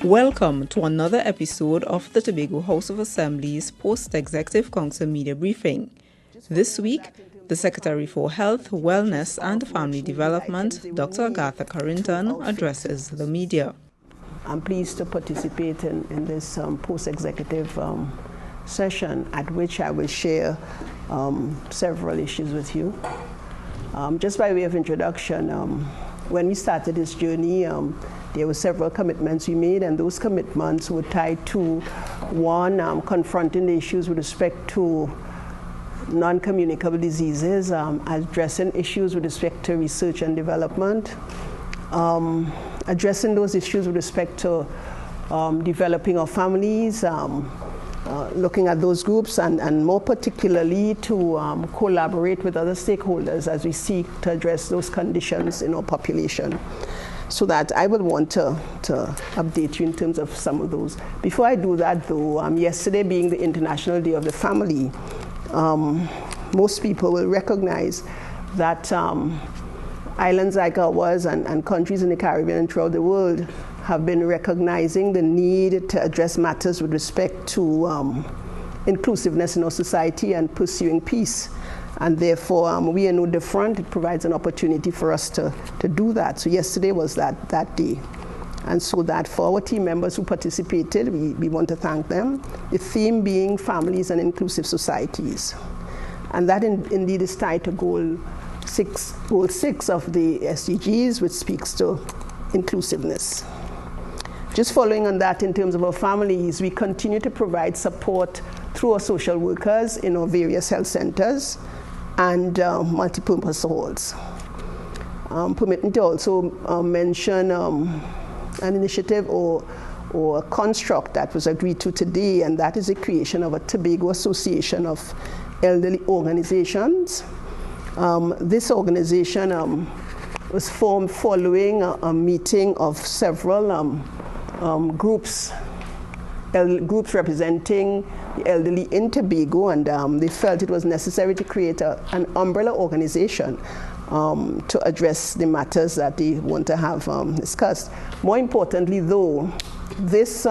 Welcome to another episode of the Tobago House of Assembly's Post-Executive Council Media Briefing. This week, the Secretary for Health, Wellness and Family Development, Dr. Agatha Carrington, addresses the media. I'm pleased to participate in this post-executive session at which I will share several issues with you. Just by way of introduction, when we started this journey, there were several commitments we made, and those commitments were tied to, one, confronting the issues with respect to non-communicable diseases, addressing issues with respect to research and development, addressing those issues with respect to developing our families, looking at those groups, and more particularly to collaborate with other stakeholders as we seek to address those conditions in our population. So that I will want to update you in terms of some of those. Before I do that though, yesterday being the International Day of the Family, most people will recognize that islands like ours and countries in the Caribbean and throughout the world have been recognizing the need to address matters with respect to inclusiveness in our society and pursuing peace. And therefore, we are no different. It provides an opportunity for us to do that. So yesterday was that day. And so that for our team members who participated, we want to thank them. The theme being families and inclusive societies. And that indeed is tied to goal 6 of the SDGs, which speaks to inclusiveness. Just following on that, in terms of our families, we continue to provide support through our social workers in our various health centers and multipurpose halls. Permit me to also mention an initiative or a construct that was agreed to today, and that is the creation of a Tobago Association of elderly organizations. This organization was formed following a meeting of several groups representing the elderly in Tobago, and they felt it was necessary to create an umbrella organization to address the matters that they want to have discussed. More importantly though, this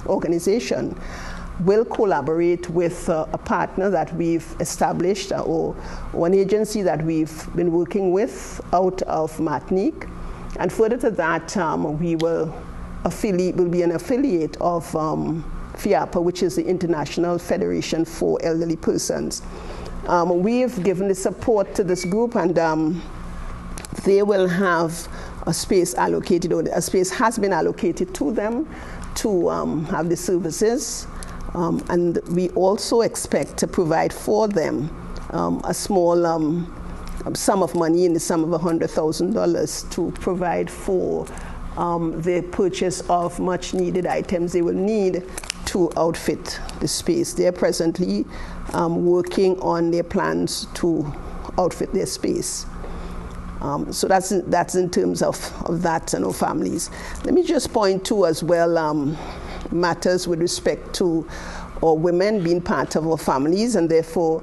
organization will collaborate with a partner that we've established or an agency that we've been working with out of Martinique. And further to that, we will be an affiliate of FIAPA, which is the International Federation for Elderly Persons. We've given the support to this group, and they will have a space allocated, or a space has been allocated to them to have the services. And we also expect to provide for them a small sum of money in the sum of $100,000 to provide for the purchase of much needed items they will need to outfit the space. They are presently working on their plans to outfit their space. So that's in terms of that and our families. Let me just point to as well matters with respect to our women being part of our families, and therefore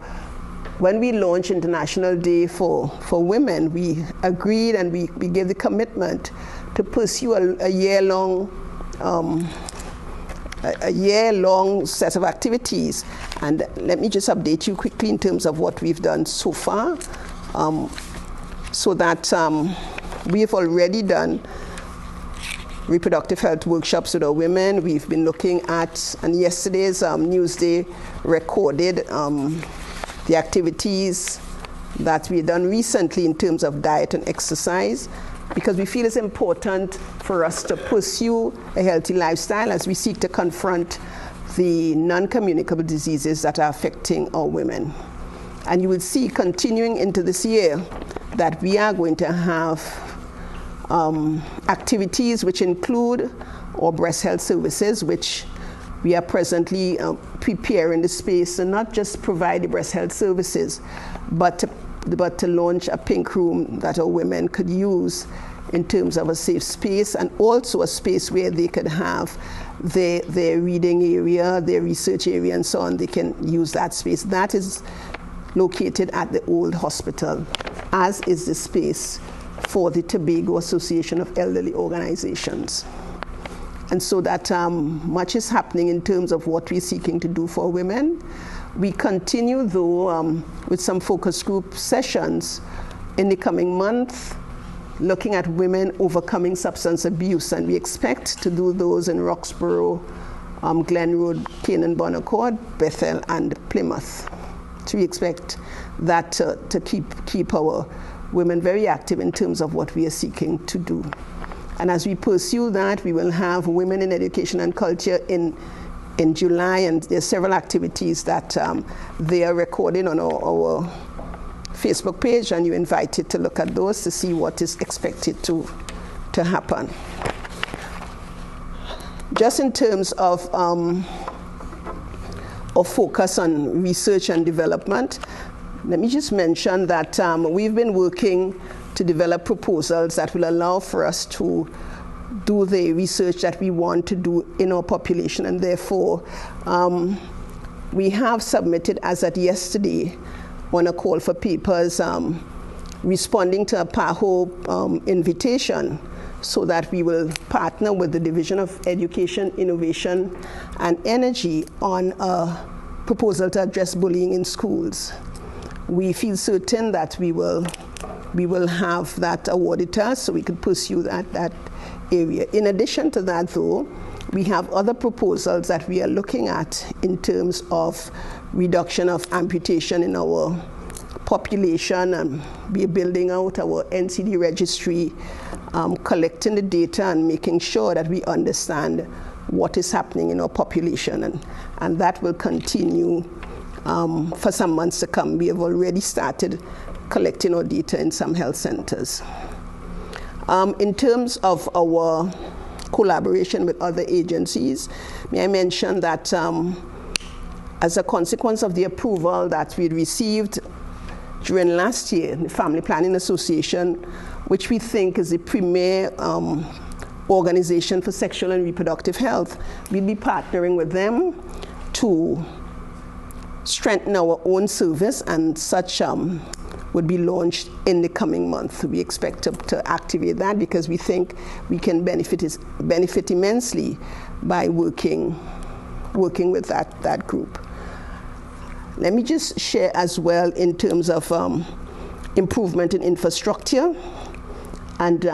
when we launched International Day for Women, we agreed and we gave the commitment to pursue a year-long set of activities. And let me just update you quickly in terms of what we've done so far. So that we've already done reproductive health workshops with our women. We've been looking at, and yesterday's Newsday recorded the activities that we've done recently in terms of diet and exercise, because we feel it's important for us to pursue a healthy lifestyle as we seek to confront the non-communicable diseases that are affecting our women. And you will see, continuing into this year, that we are going to have activities which include our breast health services, which we are presently preparing the space, and not just provide the breast health services, but to launch a pink room that our women could use in terms of a safe space, and also a space where they could have their reading area, their research area, and so on. They can use that space. That is located at the old hospital, as is the space for the Tobago Association of Elderly Organizations. And so that much is happening in terms of what we're seeking to do for women. We continue, though, with some focus group sessions in the coming month, looking at women overcoming substance abuse. And we expect to do those in Roxborough, Glen Road, Canaan Bonaccord, Bethel, and Plymouth. So we expect that to keep our women very active in terms of what we are seeking to do. And as we pursue that, we will have Women in Education and Culture in July, and there are several activities that they are recording on our Facebook page, and you're invited to look at those to see what is expected to happen. Just in terms of focus on research and development, let me just mention that we've been working to develop proposals that will allow for us to do the research that we want to do in our population, and therefore we have submitted, as at yesterday, on a call for papers responding to a PAHO invitation, so that we will partner with the Division of Education, Innovation and Energy on a proposal to address bullying in schools. We feel certain that we will have that awarded to us, so we could pursue that area. In addition to that, though, we have other proposals that we are looking at in terms of reduction of amputation in our population, and we are building out our NCD registry, collecting the data and making sure that we understand what is happening in our population, and that will continue for some months to come. We have already started collecting our data in some health centers. In terms of our collaboration with other agencies, may I mention that as a consequence of the approval that we received during last year, the Family Planning Association, which we think is the premier organization for sexual and reproductive health, we'll be partnering with them to strengthen our own service, and such would be launched in the coming month. We expect to activate that because we think we can benefit immensely by working with that group. Let me just share as well in terms of improvement in infrastructure, and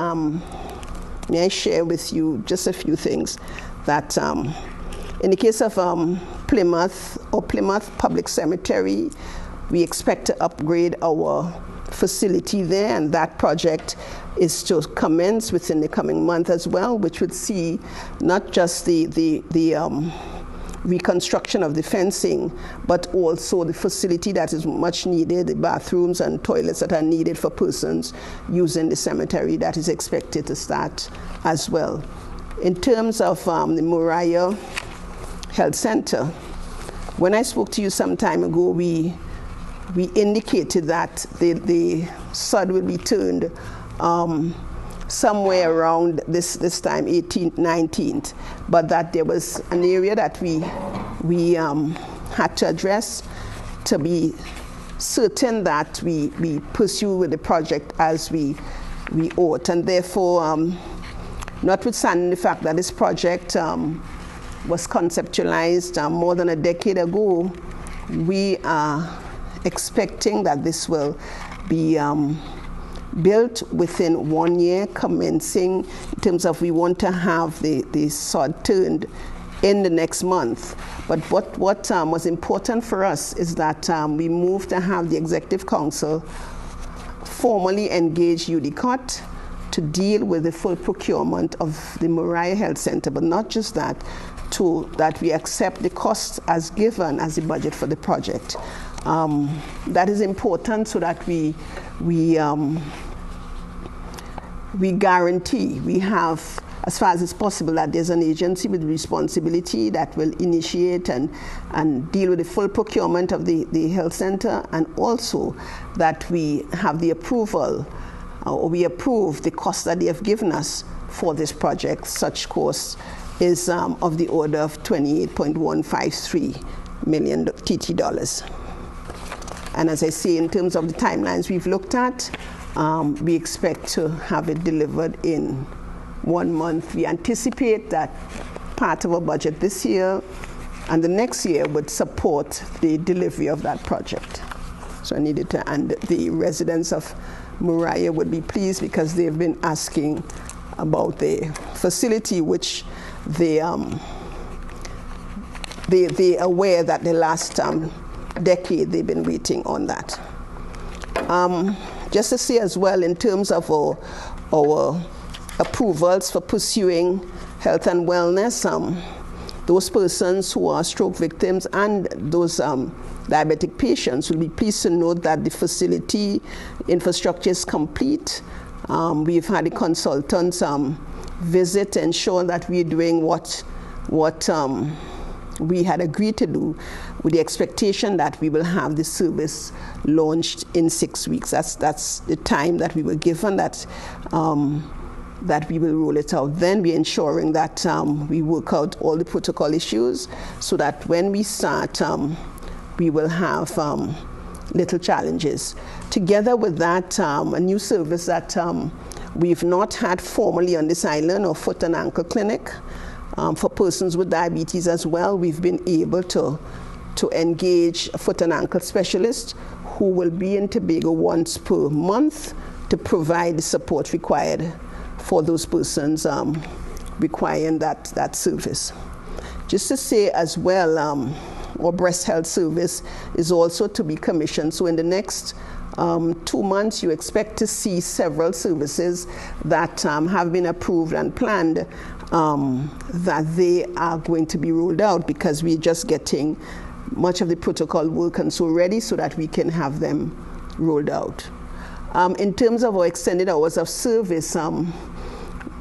may I share with you just a few things that in the case of Plymouth Public Cemetery, we expect to upgrade our facility there, and that project is to commence within the coming month as well, which would see not just the reconstruction of the fencing, but also the facility that is much needed, the bathrooms and toilets that are needed for persons using the cemetery, that is expected to start as well. In terms of the Moriah Health Center, when I spoke to you some time ago, we indicated that the sod will be turned somewhere around this time, 18th, 19th, but that there was an area that we had to address to be certain that we pursue with the project as we ought. And therefore, notwithstanding the fact that this project was conceptualized more than a decade ago, we are expecting that this will be built within 1 year, commencing in terms of we want to have the sod turned in the next month. But what was important for us is that we moved to have the Executive Council formally engage UDCOT to deal with the full procurement of the Moriah Health Center, but not just that, that we accept the costs as given as the budget for the project. That is important so that we guarantee, we have, as far as it's possible, that there's an agency with responsibility that will initiate and deal with the full procurement of the health center, and also that we have the approval, or we approve the cost that they have given us for this project. Such cost is of the order of $28.153 million TT dollars. And as I say, in terms of the timelines we've looked at, we expect to have it delivered in 1 month. We anticipate that part of our budget this year and the next year would support the delivery of that project. So I needed to, and the residents of Moriah would be pleased because they've been asking about the facility, which they're aware that the last decade they've been waiting on that. Just to say as well, in terms of our approvals for pursuing health and wellness, those persons who are stroke victims and those diabetic patients will be pleased to note that the facility infrastructure is complete. We've had the consultants visit to ensure that we're doing what we had agreed to do, with the expectation that we will have the service launched in 6 weeks. That's the time that we were given, that we will roll it out. Then we're ensuring that we work out all the protocol issues so that when we start, we will have little challenges. Together with that, a new service that we've not had formally on this island, or foot and ankle clinic. For persons with diabetes as well, we've been able to engage a foot and ankle specialist who will be in Tobago once per month to provide the support required for those persons requiring that service. Just to say as well, our breast health service is also to be commissioned. So in the next 2 months, you expect to see several services that have been approved and planned, that they are going to be rolled out, because we're just getting much of the protocol work and so ready so that we can have them rolled out. In terms of our extended hours of service,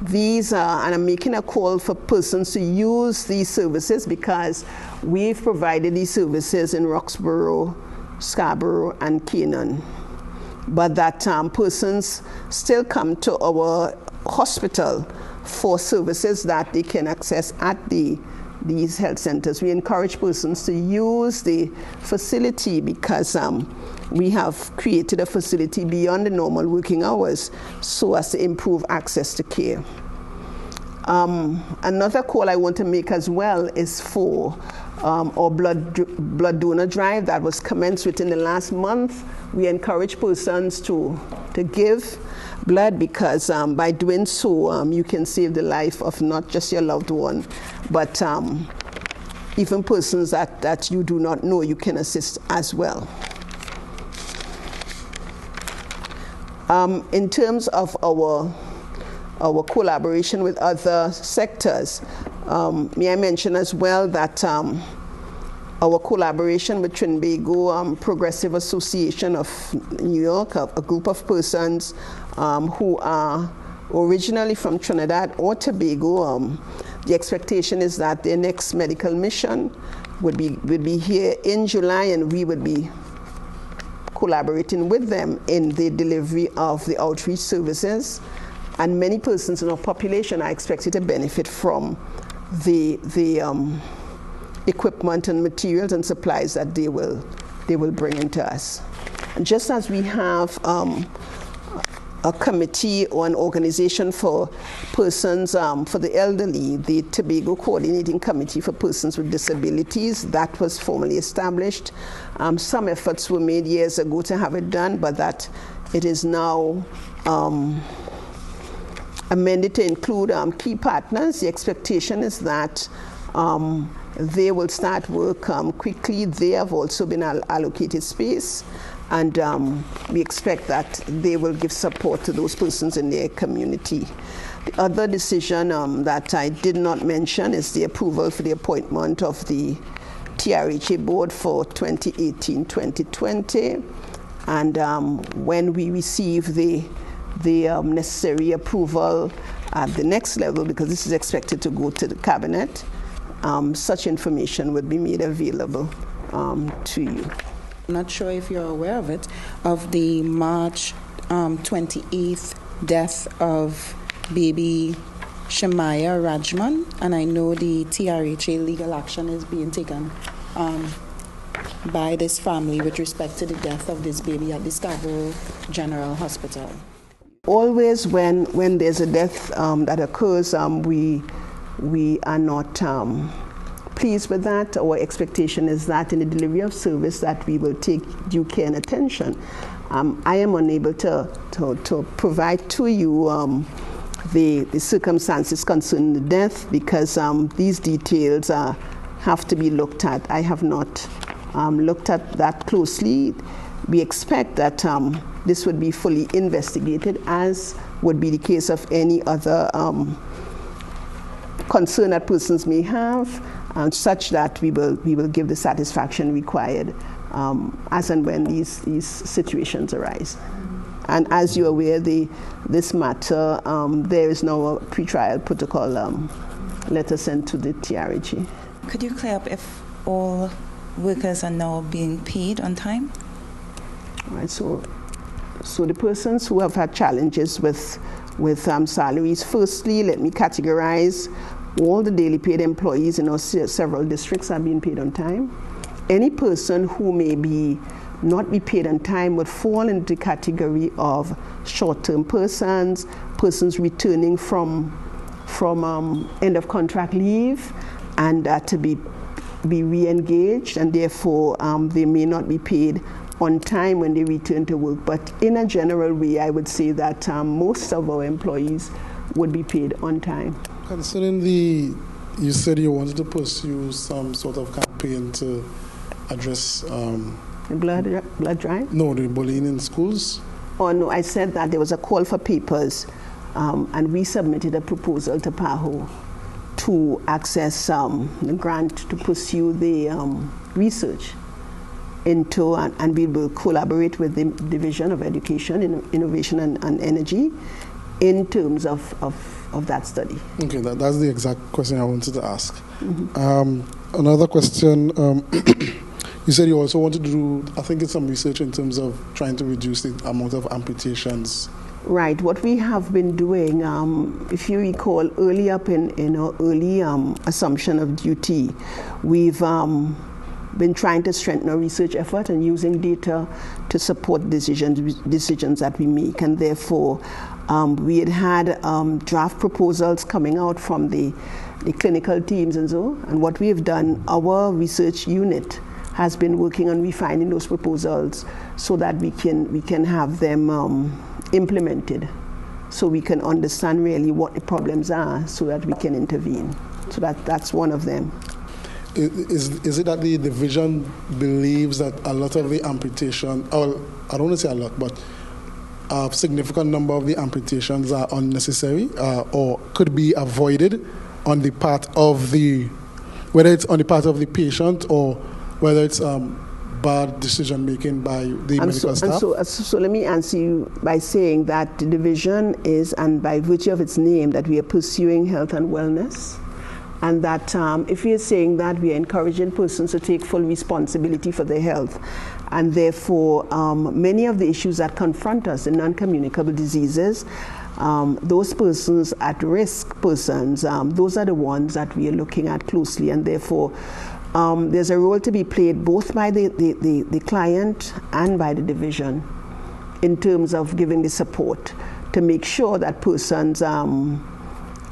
these are, and I'm making a call for persons to use these services, because we've provided these services in Roxborough, Scarborough, and Canaan. But that persons still come to our hospital for services that they can access at these health centers. We encourage persons to use the facility because we have created a facility beyond the normal working hours so as to improve access to care. Another call I want to make as well is for our blood donor drive that was commenced within the last month. We encourage persons to give blood, because by doing so, you can save the life of not just your loved one, but even persons that you do not know, you can assist as well. In terms of our collaboration with other sectors, may I mention as well that our collaboration with Tobago Progressive Association of New York, a group of persons who are originally from Trinidad or Tobago, the expectation is that their next medical mission would be here in July, and we would be collaborating with them in the delivery of the outreach services. And many persons in our population are expected to benefit from the equipment and materials and supplies that they will bring into us. And just as we have a committee or an organization for persons, for the elderly, the Tobago Coordinating Committee for Persons with Disabilities, that was formally established. Some efforts were made years ago to have it done, but that it is now amended to include key partners. The expectation is that they will start work quickly. They have also been allocated space, and we expect that they will give support to those persons in their community. The other decision that I did not mention is the approval for the appointment of the TRHA board for 2018-2020, and when we receive the necessary approval at the next level, because this is expected to go to the cabinet, such information would be made available to you. I'm not sure if you're aware of it, of the March 28th death of baby Shemaya Rajman, and I know the TRHA legal action is being taken by this family with respect to the death of this baby at the Scarborough General Hospital. Always when there's a death that occurs, we are not pleased with that. Our expectation is that in the delivery of service that we will take due care and attention. I am unable to provide to you the circumstances concerning the death because these details have to be looked at. I have not looked at that closely. We expect that this would be fully investigated, as would be the case of any other concern that persons may have, such that we will give the satisfaction required as and when these situations arise. And as you're aware, this matter, there is now a pre-trial protocol letter sent to the TRHA. Could you clear up if all workers are now being paid on time? All right, so the persons who have had challenges with salaries, firstly, let me categorize all the daily paid employees in our several districts are being paid on time. Any person who may not be paid on time would fall into the category of short-term persons returning from end of contract leave and to be re-engaged, and therefore they may not be paid on time when they return to work. But in a general way, I would say that most of our employees would be paid on time. Concerning you said you wanted to pursue some sort of campaign to address the blood drive? No, the bullying in schools. Oh no, I said that there was a call for papers, and we submitted a proposal to PAHO to access the grant to pursue the research into, and we will collaborate with the Division of Education, Innovation and Energy in terms of that study. Okay, that's the exact question I wanted to ask. Mm-hmm. Another question, you said you also wanted to do, I think it's some research in terms of trying to reduce the amount of amputations. Right, what we have been doing, if you recall, early up in our early assumption of duty, we've been trying to strengthen our research effort and using data to support decisions that we make, and therefore we had draft proposals coming out from the clinical teams and so, and what we have done, our research unit has been working on refining those proposals so that we can have them implemented, so we can understand really what the problems are so that we can intervene. So that's one of them. Is it that the division believes that a lot of the amputation, or I don't want to say a lot, but a significant number of the amputations are unnecessary or could be avoided on the part of whether it's on the part of the patient or whether it's bad decision making by the medical staff? So let me answer you by saying that the division is, and by virtue of its name, that we are pursuing health and wellness. And that if we are saying that, we are encouraging persons to take full responsibility for their health. And therefore, many of the issues that confront us, the non-communicable diseases, those persons at risk persons, those are the ones that we are looking at closely. And therefore, there's a role to be played both by the client and by the division in terms of giving the support to make sure that persons are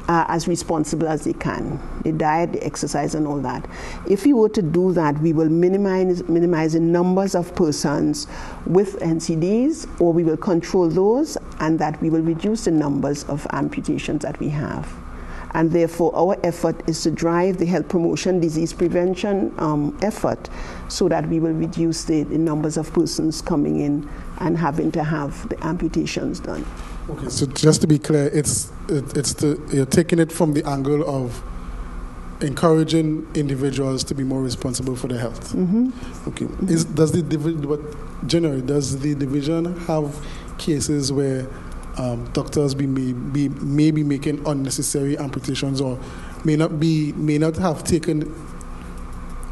as responsible as they can. The diet, the exercise, and all that. If we were to do that, we will minimize the numbers of persons with NCDs, or we will control those, and that we will reduce the numbers of amputations that we have. And therefore, our effort is to drive the health promotion, disease prevention effort, so that we will reduce the numbers of persons coming in and having to have the amputations done. Okay, so just to be clear, you're taking it from the angle of encouraging individuals to be more responsible for their health. Mm-hmm. Okay. Does the division have cases where doctors may be making unnecessary amputations, or may not have taken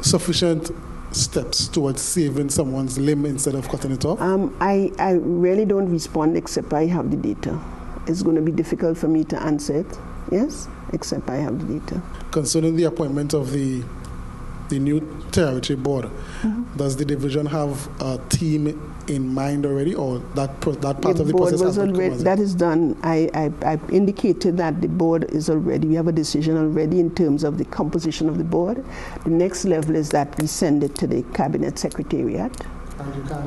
sufficient steps towards saving someone's limb instead of cutting it off? I really don't respond except I have the data. It's going to be difficult for me to answer it, yes, except I have the data. Concerning the appointment of the the new territory board, does the division have a team in mind already, or that part of the process has not come as that is done? I indicated that the board is already, we have a decision already in terms of the composition of the board. The next level is that we send it to the cabinet secretariat.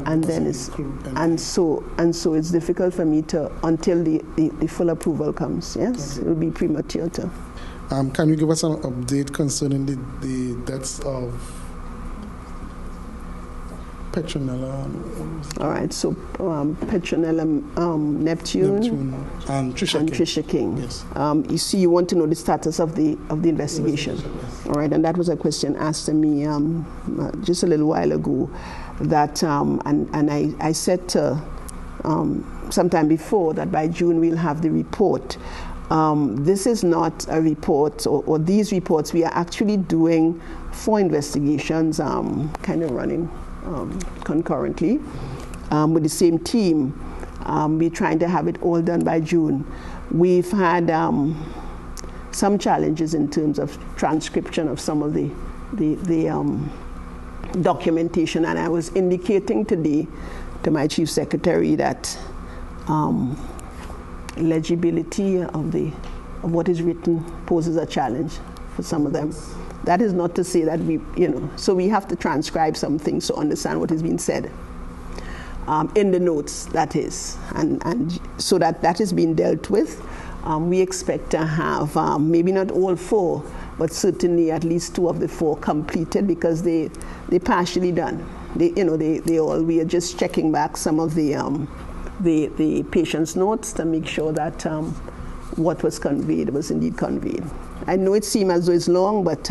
And then so it's difficult for me to, until the full approval comes. Yes, it will be premature to. Can you give us an update concerning the deaths of Petronella? All right, so Petronella Neptune and Trisha King. Yes. You see, you want to know the status of the investigation. Yes. All right, and that was a question asked to me just a little while ago. That and I said sometime before that by June we'll have the report. This is not a report, or these reports we are actually doing 4 investigations, kind of running concurrently with the same team. We're trying to have it all done by June. We've had some challenges in terms of transcription of some of the documentation, and I was indicating today to my chief secretary that legibility of what is written poses a challenge for some of them. That is not to say that so we have to transcribe some things to understand what is being said in the notes, that is, and so that is being dealt with. We expect to have maybe not all 4, but certainly at least 2 of the 4 completed, because they partially done. We are just checking back some of the patient's notes to make sure that what was conveyed was indeed conveyed. I know it seems as though it's long, but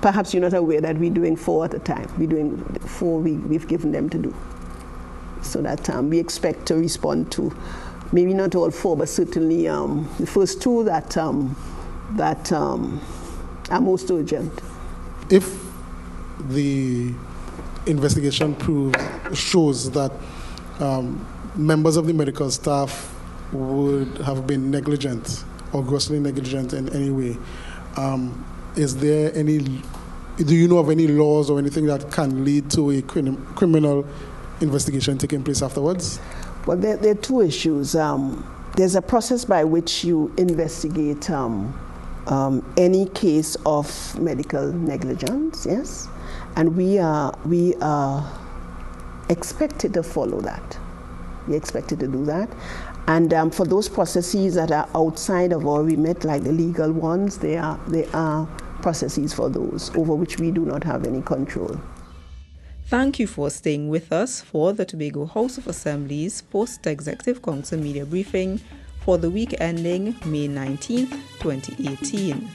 perhaps you're not aware that we're doing 4 at a time. We're doing 4 we've given them to do, so that we expect to respond to maybe not all 4, but certainly the first 2 that are most urgent. If the investigation shows that members of the medical staff would have been negligent or grossly negligent in any way, is there do you know of any laws or anything that can lead to a criminal investigation taking place afterwards? Well, there are 2 issues. There's a process by which you investigate any case of medical negligence, yes, and we are expected to follow that. We're expected to do that, and for those processes that are outside of our remit, like the legal ones, there are processes for those over which we do not have any control. Thank you for staying with us for the Tobago House of Assembly's Post-Executive Council Media Briefing for the week ending May 19th, 2018.